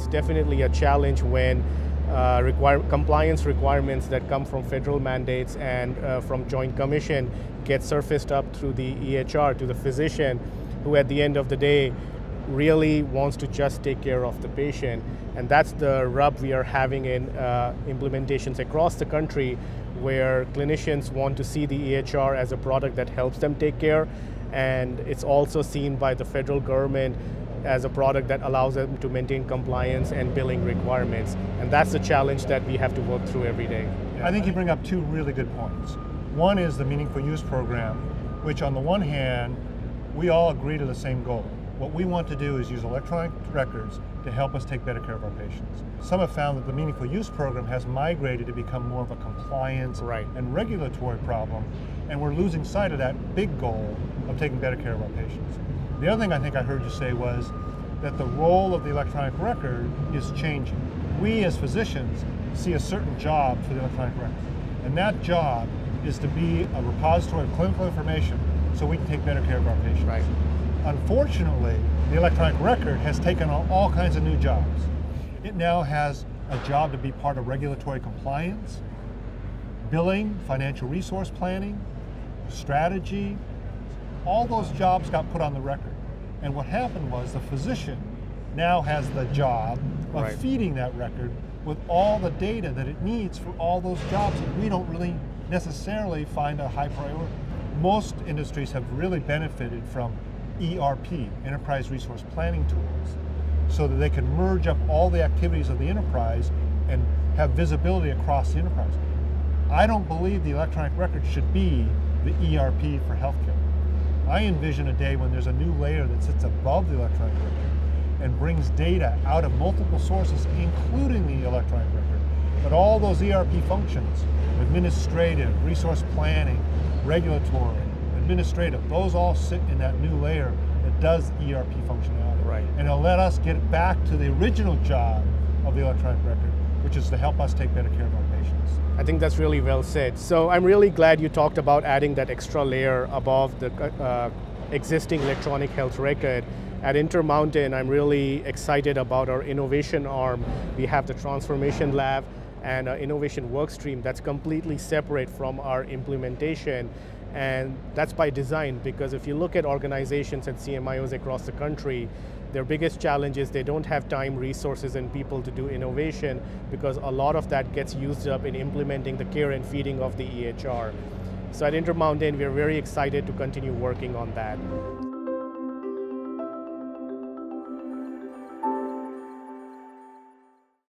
it's definitely a challenge when compliance requirements that come from federal mandates and from Joint Commission get surfaced up through the EHR to the physician, who at the end of the day really wants to just take care of the patient. And that's the rub we are having in implementations across the country, where clinicians want to see the EHR as a product that helps them take care, and it's also seen by the federal government as a product that allows them to maintain compliance and billing requirements. And that's the challenge that we have to work through every day. I think you bring up two really good points. One is the Meaningful Use Program, which on the one hand, we all agree to the same goal. What we want to do is use electronic records to help us take better care of our patients. Some have found that the Meaningful Use Program has migrated to become more of a compliance and regulatory problem, and we're losing sight of that big goal of taking better care of our patients. The other thing I think I heard you say was that the role of the electronic record is changing. We as physicians see a certain job for the electronic record, and that job is to be a repository of clinical information so we can take better care of our patients. Unfortunately, the electronic record has taken on all kinds of new jobs. It now has a job to be part of regulatory compliance, billing, financial resource planning, strategy. All those jobs got put on the record. And what happened was the physician now has the job of feeding that record with all the data that it needs for all those jobs that we don't really necessarily find a high priority. Most industries have really benefited from ERP, Enterprise Resource Planning tools, so that they can merge up all the activities of the enterprise and have visibility across the enterprise. I don't believe the electronic record should be the ERP for healthcare. I envision a day when there's a new layer that sits above the electronic record and brings data out of multiple sources, including the electronic record. But all those ERP functions, administrative, resource planning, regulatory, administrative, those all sit in that new layer that does ERP functionality. And it'll let us get back to the original job of the electronic record, which is to help us take better care of our patients. I think that's really well said. So I'm really glad you talked about adding that extra layer above the existing electronic health record. At Intermountain, I'm really excited about our innovation arm. We have the Transformation Lab and an innovation work stream that's completely separate from our implementation. And that's by design, because if you look at organizations and CMIOs across the country, their biggest challenge is they don't have time, resources, and people to do innovation, because a lot of that gets used up in implementing the care and feeding of the EHR. So at Intermountain, we're very excited to continue working on that.